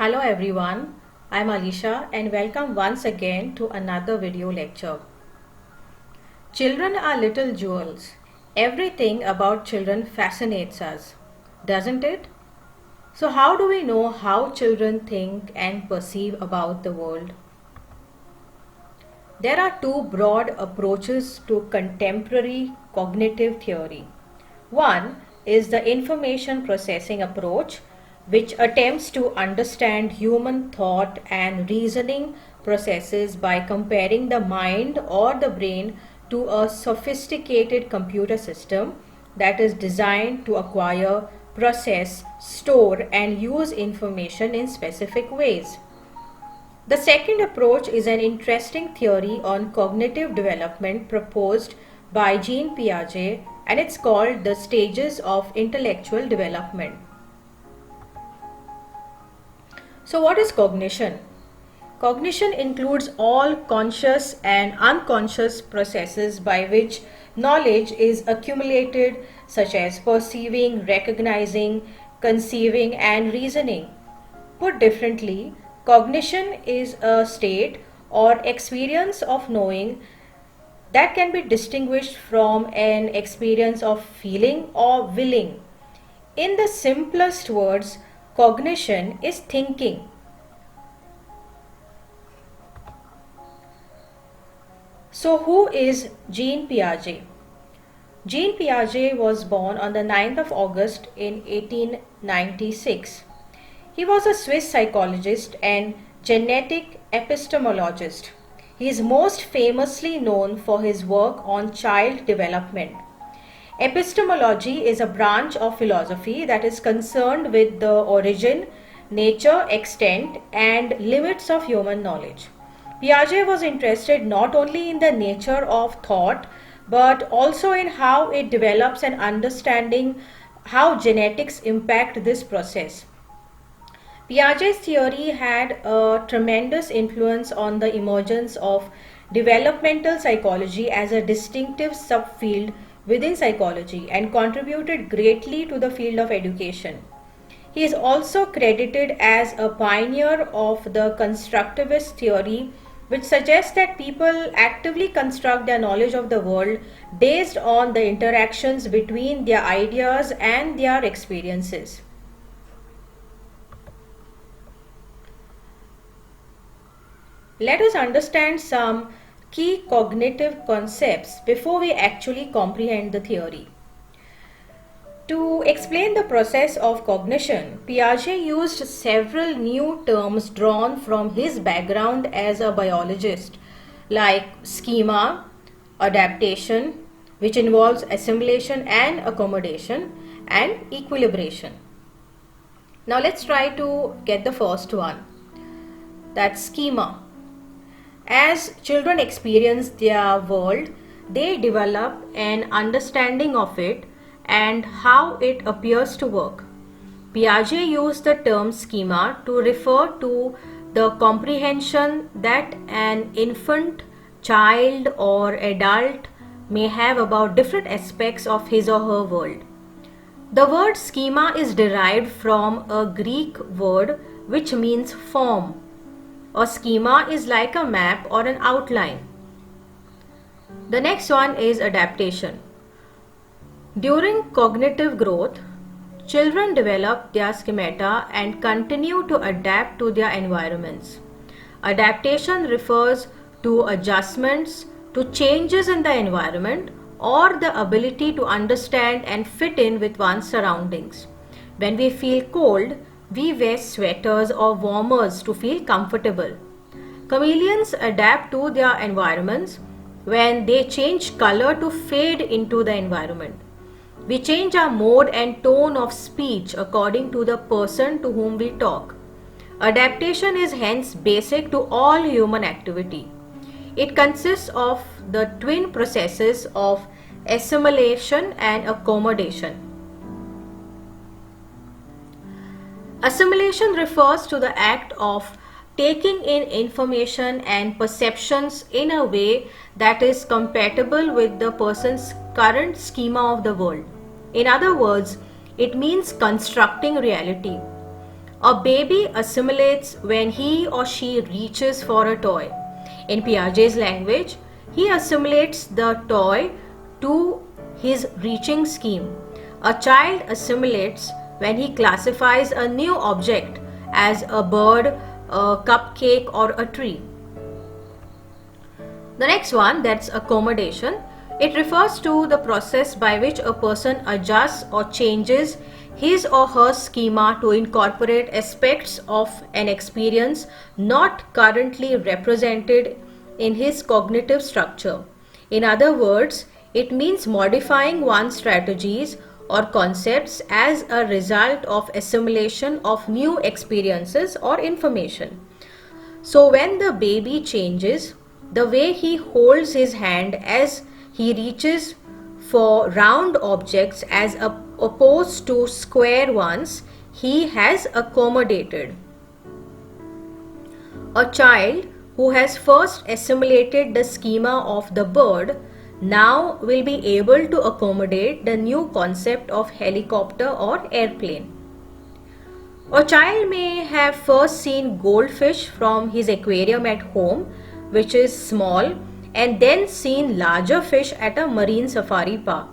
Hello everyone, I'm Alisha and welcome once again to another video lecture. Children are little jewels. Everything about children fascinates us, doesn't it? So how do we know how children think and perceive about the world? There are two broad approaches to contemporary cognitive theory. One is the information processing approach, which attempts to understand human thought and reasoning processes by comparing the mind or the brain to a sophisticated computer system that is designed to acquire, process, store, and use information in specific ways. The second approach is an interesting theory on cognitive development proposed by Jean Piaget, and it's called the stages of intellectual development. So what is cognition? Cognition includes all conscious and unconscious processes by which knowledge is accumulated, such as perceiving, recognizing, conceiving, and reasoning. Put differently, cognition is a state or experience of knowing that can be distinguished from an experience of feeling or willing. In the simplest words, cognition is thinking. So, who is Jean Piaget? Jean Piaget was born on the 9th of August in 1896. He was a Swiss psychologist and genetic epistemologist. He is most famously known for his work on child development. Epistemology is a branch of philosophy that is concerned with the origin, nature, extent, and limits of human knowledge. Piaget was interested not only in the nature of thought but also in how it develops and understanding how genetics impact this process. Piaget's theory had a tremendous influence on the emergence of developmental psychology as a distinctive subfield within psychology and contributed greatly to the field of education. He is also credited as a pioneer of the constructivist theory, which suggests that people actively construct their knowledge of the world based on the interactions between their ideas and their experiences. Let us understand some key cognitive concepts before we actually comprehend the theory. To explain the process of cognition, Piaget used several new terms drawn from his background as a biologist, like schema, adaptation, which involves assimilation and accommodation, and equilibration. Now let's try to get the first one. That's schema. As children experience their world, they develop an understanding of it and how it appears to work. Piaget used the term schema to refer to the comprehension that an infant, child, or adult may have about different aspects of his or her world. The word schema is derived from a Greek word which means form. A schema is like a map or an outline. The next one is adaptation. During cognitive growth, children develop their schemata and continue to adapt to their environments. Adaptation refers to adjustments to changes in the environment or the ability to understand and fit in with one's surroundings. When we feel cold, we wear sweaters or warmers to feel comfortable. Chameleons adapt to their environments when they change color to fade into the environment. We change our mode and tone of speech according to the person to whom we talk. Adaptation is hence basic to all human activity. It consists of the twin processes of assimilation and accommodation. Assimilation refers to the act of taking in information and perceptions in a way that is compatible with the person's current schema of the world. In other words, it means constructing reality. A baby assimilates when he or she reaches for a toy. In Piaget's language, he assimilates the toy to his reaching scheme. A child assimilates when he classifies a new object as a bird, a cupcake, or a tree. The next one, that's accommodation. It refers to the process by which a person adjusts or changes his or her schema to incorporate aspects of an experience not currently represented in his cognitive structure. In other words, it means modifying one's strategies or concepts as a result of assimilation of new experiences or information. So when the baby changes the way he holds his hand as he reaches for round objects as opposed to square ones, he has accommodated. A child who has first assimilated the schema of the bird now will be able to accommodate the new concept of helicopter or airplane. A child may have first seen goldfish from his aquarium at home, which is small, and then seen larger fish at a marine safari park.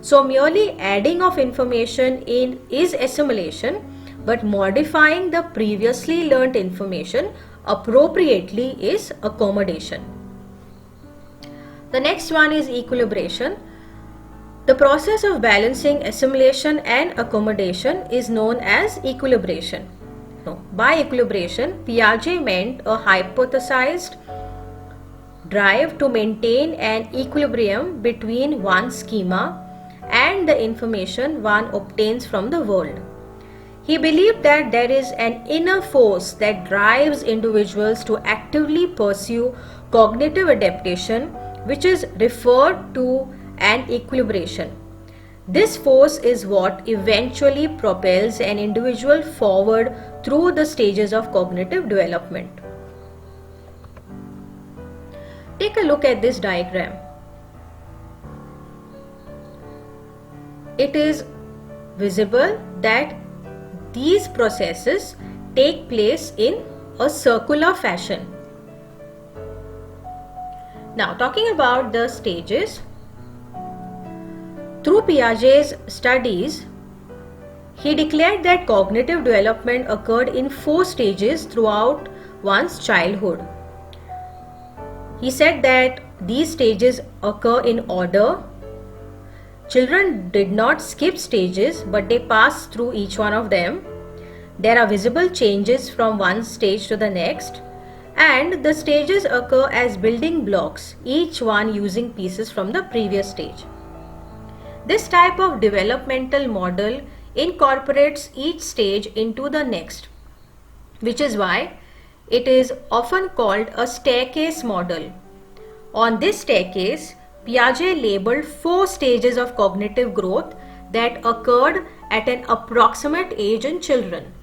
So merely adding of information in is assimilation, but modifying the previously learnt information appropriately is accommodation. The next one is equilibration. The process of balancing assimilation and accommodation is known as equilibration. By equilibration, Piaget meant a hypothesized drive to maintain an equilibrium between one's schema and the information one obtains from the world. He believed that there is an inner force that drives individuals to actively pursue cognitive adaptation, which is referred to an equilibration. This force is what eventually propels an individual forward through the stages of cognitive development. Take a look at this diagram. It is visible that these processes take place in a circular fashion. Now, talking about the stages, through Piaget's studies, he declared that cognitive development occurred in 4 stages throughout one's childhood. He said that these stages occur in order. Children did not skip stages, but they pass through each one of them. There are visible changes from one stage to the next, and the stages occur as building blocks, each one using pieces from the previous stage. This type of developmental model incorporates each stage into the next, which is why it is often called a staircase model. On this staircase, Piaget labeled 4 stages of cognitive growth that occurred at an approximate age in children.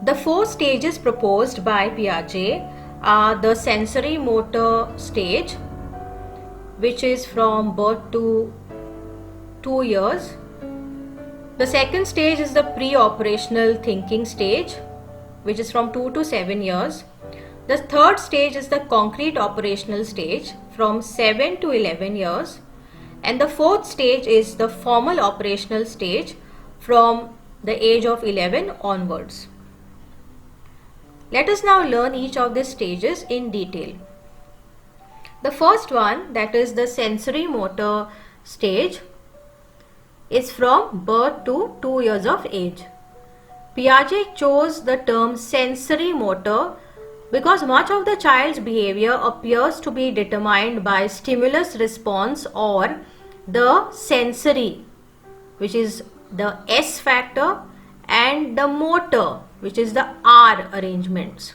The 4 stages proposed by Piaget are the sensory motor stage, which is from birth to 2 years. The second stage is the pre-operational thinking stage, which is from 2 to 7 years. The third stage is the concrete operational stage from 7 to 11 years. And the fourth stage is the formal operational stage from the age of 11 onwards. Let us now learn each of these stages in detail. The first one, that is the sensory motor stage, is from birth to 2 years of age. Piaget chose the term sensory motor because much of the child's behavior appears to be determined by stimulus response or the sensory, which is the S factor, and the motor, which is the R arrangements.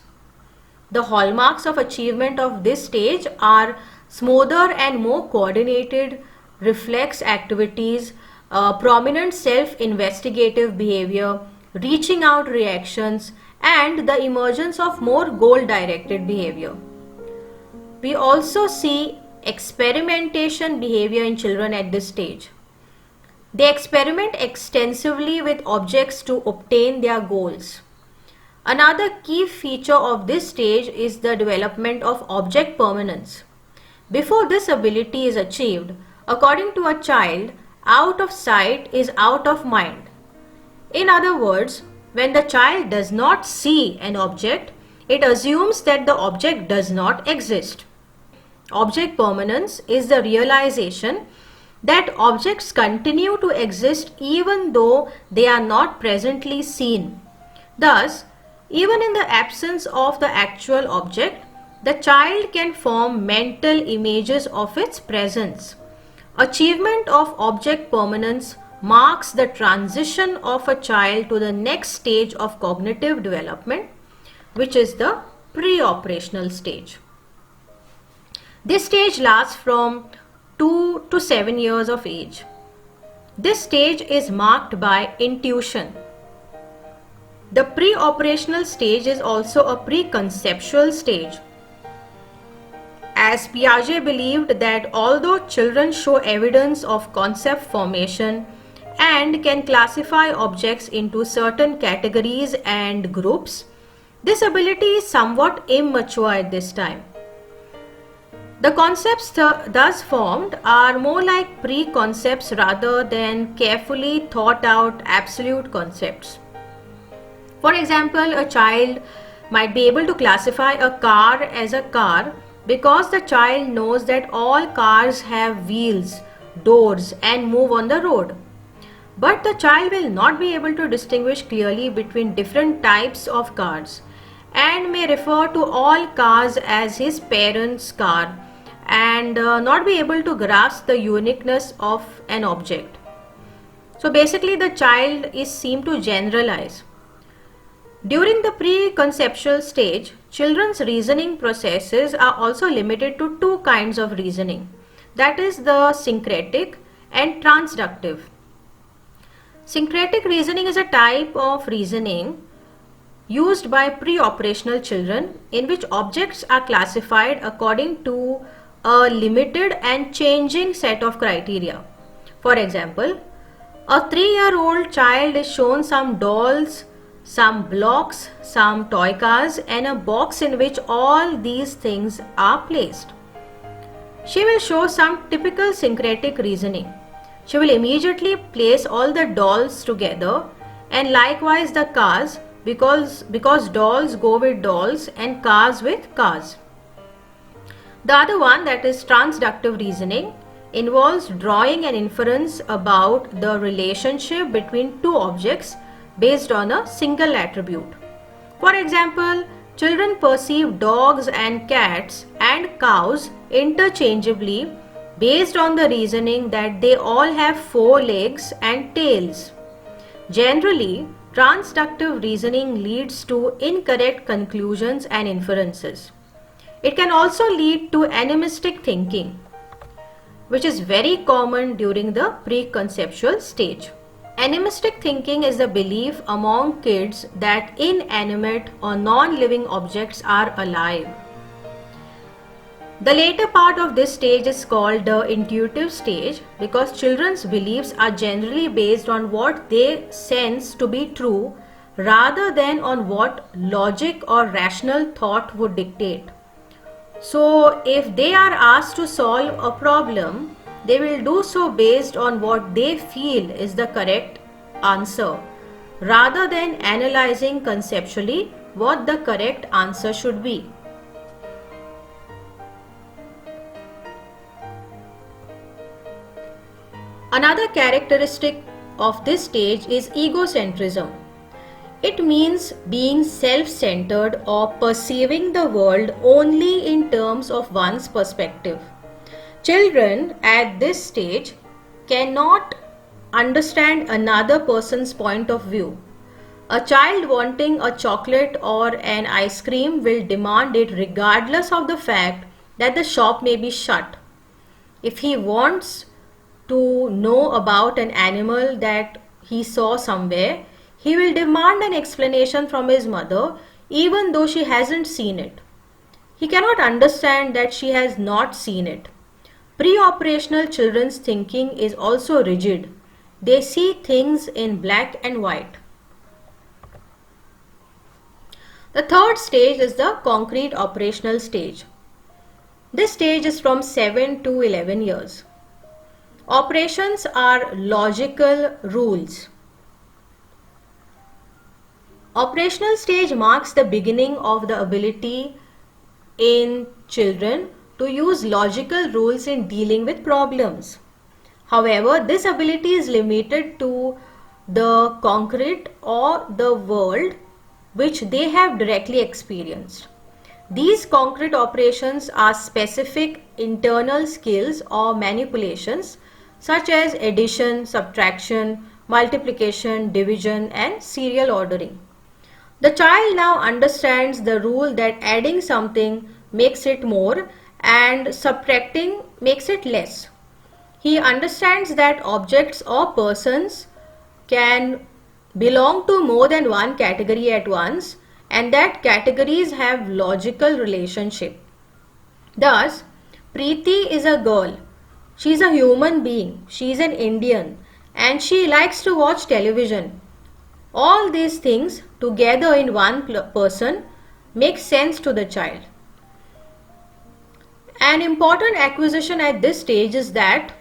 The hallmarks of achievement of this stage are smoother and more coordinated reflex activities, prominent self-investigative behavior, reaching out reactions, and the emergence of more goal-directed behavior. We also see experimentation behavior in children at this stage. They experiment extensively with objects to obtain their goals. Another key feature of this stage is the development of object permanence. Before this ability is achieved, according to a child, out of sight is out of mind. In other words, when the child does not see an object, it assumes that the object does not exist. Object permanence is the realization that objects continue to exist even though they are not presently seen. Thus, even in the absence of the actual object, the child can form mental images of its presence. Achievement of object permanence marks the transition of a child to the next stage of cognitive development, which is the pre-operational stage. This stage lasts from 2 to 7 years of age. This stage is marked by intuition. The pre-operational stage is also a preconceptual stage, as Piaget believed that although children show evidence of concept formation and can classify objects into certain categories and groups, this ability is somewhat immature at this time. The concepts thus formed are more like pre-concepts rather than carefully thought out absolute concepts. For example, a child might be able to classify a car as a car because the child knows that all cars have wheels, doors, and move on the road. But the child will not be able to distinguish clearly between different types of cars and may refer to all cars as his parents' car and not be able to grasp the uniqueness of an object. So basically the child is seen to generalize. During the pre-conceptual stage, children's reasoning processes are also limited to two kinds of reasoning, that is the syncretic and transductive. Syncretic reasoning is a type of reasoning used by pre-operational children in which objects are classified according to a limited and changing set of criteria. For example, a 3-year-old child is shown some dolls, some blocks, some toy cars, and a box in which all these things are placed. She will show some typical syncretic reasoning. She will immediately place all the dolls together and likewise the cars because dolls go with dolls and cars with cars. The other one, that is transductive reasoning, involves drawing an inference about the relationship between two objects based on a single attribute. For example, children perceive dogs and cats and cows interchangeably based on the reasoning that they all have 4 legs and tails. Generally, transductive reasoning leads to incorrect conclusions and inferences. It can also lead to animistic thinking, which is very common during the preconceptual stage. Animistic thinking is the belief among kids that inanimate or non-living objects are alive. The later part of this stage is called the intuitive stage because children's beliefs are generally based on what they sense to be true rather than on what logic or rational thought would dictate. So, if they are asked to solve a problem, they will do so based on what they feel is the correct answer, rather than analyzing conceptually what the correct answer should be. Another characteristic of this stage is egocentrism. It means being self-centered or perceiving the world only in terms of one's perspective. Children at this stage cannot understand another person's point of view. A child wanting a chocolate or an ice cream will demand it regardless of the fact that the shop may be shut. If he wants to know about an animal that he saw somewhere, he will demand an explanation from his mother even though she hasn't seen it. He cannot understand that she has not seen it. Pre-operational children's thinking is also rigid. They see things in black and white. The third stage is the concrete operational stage. This stage is from 7 to 11 years. Operations are logical rules. Operational stage marks the beginning of the ability in children to use logical rules in dealing with problems. However, this ability is limited to the concrete or the world which they have directly experienced. These concrete operations are specific internal skills or manipulations such as addition, subtraction, multiplication, division, and serial ordering. The child now understands the rule that adding something makes it more and subtracting makes it less. He understands that objects or persons can belong to more than one category at once and that categories have logical relationship. Thus, Preeti is a girl. She is a human being. She is an Indian and she likes to watch television. All these things together in one person make sense to the child. An important acquisition at this stage is that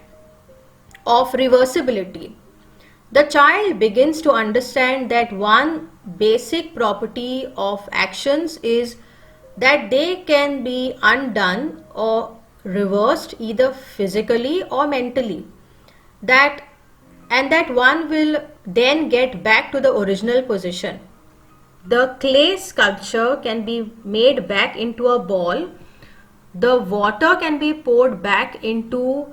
of reversibility. The child begins to understand that one basic property of actions is that they can be undone or reversed either physically or mentally. That one will then get back to the original position. The clay sculpture can be made back into a ball. The water can be poured back into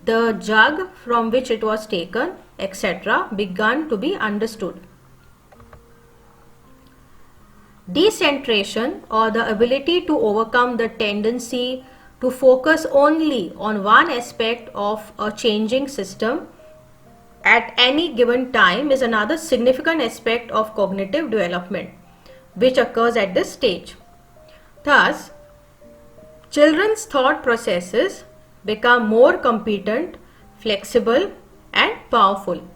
the jug from which it was taken, etc., begun to be understood. Decentration, or the ability to overcome the tendency to focus only on one aspect of a changing system at any given time, is another significant aspect of cognitive development which occurs at this stage. Thus, children's thought processes become more competent, flexible, and powerful.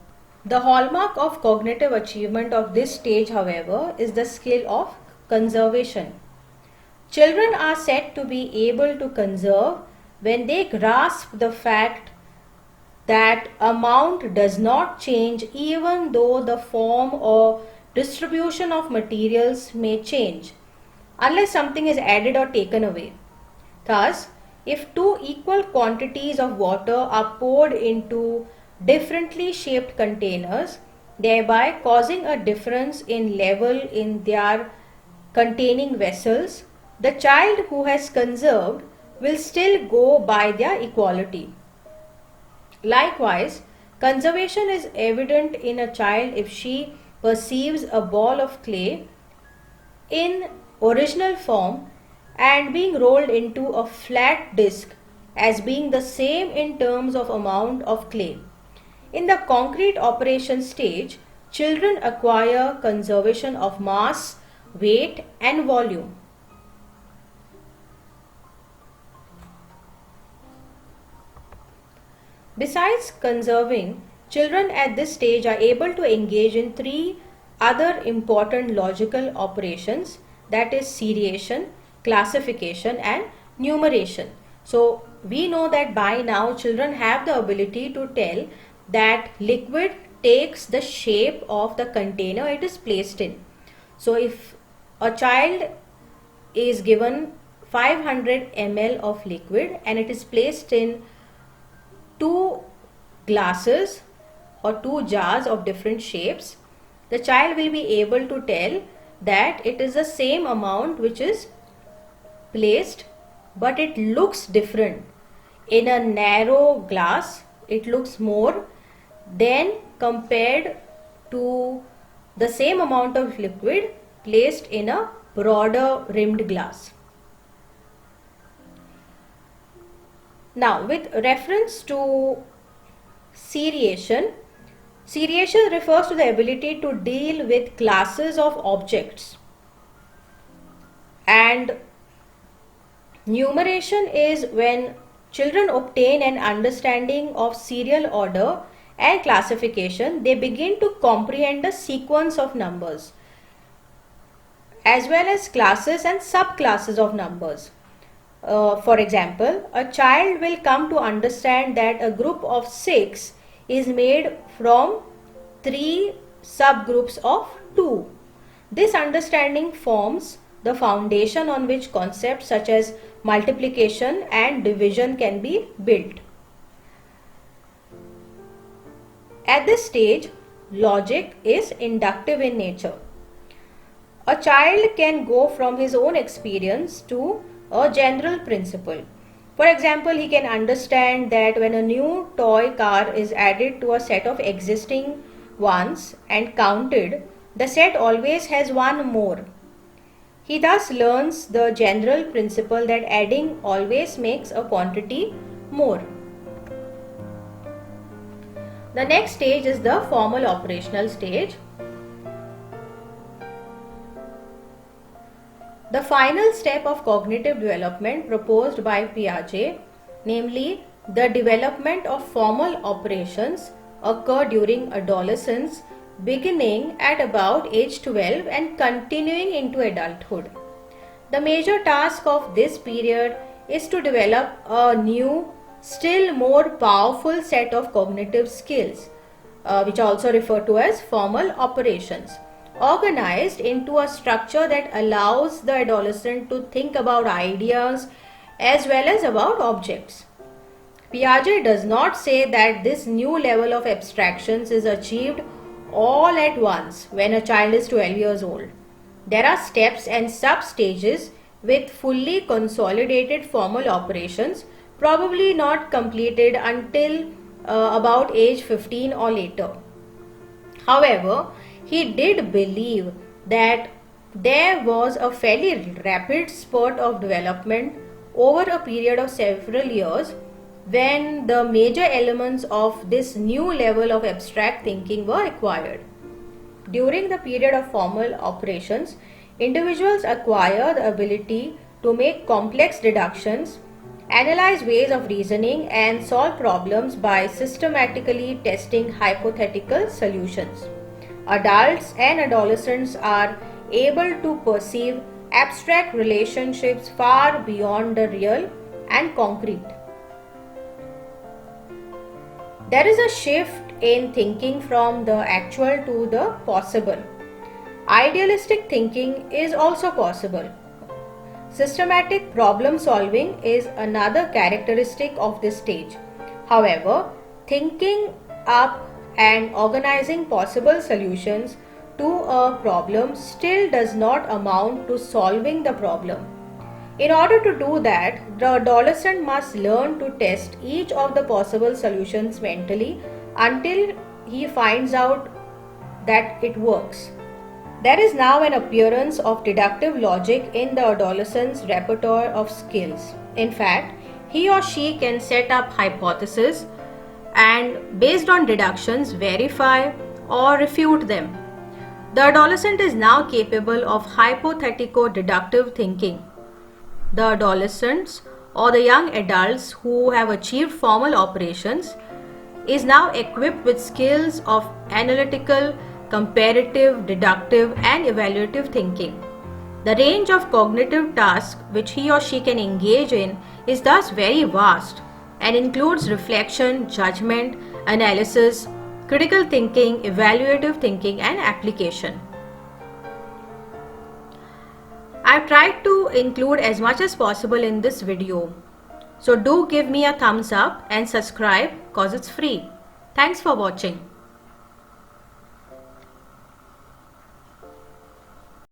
The hallmark of cognitive achievement of this stage, however, is the skill of conservation. Children are said to be able to conserve when they grasp the fact that amount does not change even though the form or distribution of materials may change unless something is added or taken away. Thus, if two equal quantities of water are poured into differently shaped containers, thereby causing a difference in level in their containing vessels, the child who has conserved will still go by their equality. Likewise, conservation is evident in a child if she perceives a ball of clay in original form and being rolled into a flat disc as being the same in terms of amount of clay. In the concrete operation stage, children acquire conservation of mass, weight, and volume. Besides conserving, children at this stage are able to engage in three other important logical operations, that is seriation, classification, and numeration. So we know that by now children have the ability to tell that liquid takes the shape of the container it is placed in. So if a child is given 500 ml of liquid and it is placed in two glasses or two jars of different shapes, the child will be able to tell that it is the same amount which is placed, but it looks different. In a narrow glass, it looks more than compared to the same amount of liquid placed in a broader rimmed glass. Now, with reference to seriation, seriation refers to the ability to deal with classes of objects, and numeration is when children obtain an understanding of serial order and classification, they begin to comprehend the sequence of numbers as well as classes and subclasses of numbers. For example, a child will come to understand that a group of 6 is made from 3 subgroups of 2. This understanding forms the foundation on which concepts such as multiplication and division can be built. At this stage, logic is inductive in nature. A child can go from his own experience to a general principle. For example, he can understand that when a new toy car is added to a set of existing ones and counted, the set always has one more. He thus learns the general principle that adding always makes a quantity more. The next stage is the formal operational stage. The final step of cognitive development proposed by Piaget, namely the development of formal operations, occur during adolescence, beginning at about age 12 and continuing into adulthood. The major task of this period is to develop a new, still more powerful set of cognitive skills, which are also referred to as formal operations, organized into a structure that allows the adolescent to think about ideas as well as about objects. Piaget does not say that this new level of abstractions is achieved all at once when a child is 12 years old. There are steps and sub-stages with fully consolidated formal operations, probably not completed until about age 15 or later. However, he did believe that there was a fairly rapid spurt of development over a period of several years when the major elements of this new level of abstract thinking were acquired. During the period of formal operations, individuals acquire the ability to make complex deductions, analyze ways of reasoning, and solve problems by systematically testing hypothetical solutions. Adults and adolescents are able to perceive abstract relationships far beyond the real and concrete. There is a shift in thinking from the actual to the possible. Idealistic thinking is also possible. Systematic problem solving is another characteristic of this stage. However, thinking up and organizing possible solutions to a problem still does not amount to solving the problem. In order to do that, the adolescent must learn to test each of the possible solutions mentally until he finds out that it works. There is now an appearance of deductive logic in the adolescent's repertoire of skills. In fact, he or she can set up hypotheses and, based on deductions, verify or refute them. The adolescent is now capable of hypothetico-deductive thinking. The adolescents or the young adults who have achieved formal operations is now equipped with skills of analytical, comparative, deductive, and evaluative thinking. The range of cognitive tasks which he or she can engage in is thus very vast and includes reflection, judgment, analysis, critical thinking, evaluative thinking, and application. I've tried to include as much as possible in this video. So do give me a thumbs up and subscribe cause it's free. Thanks for watching.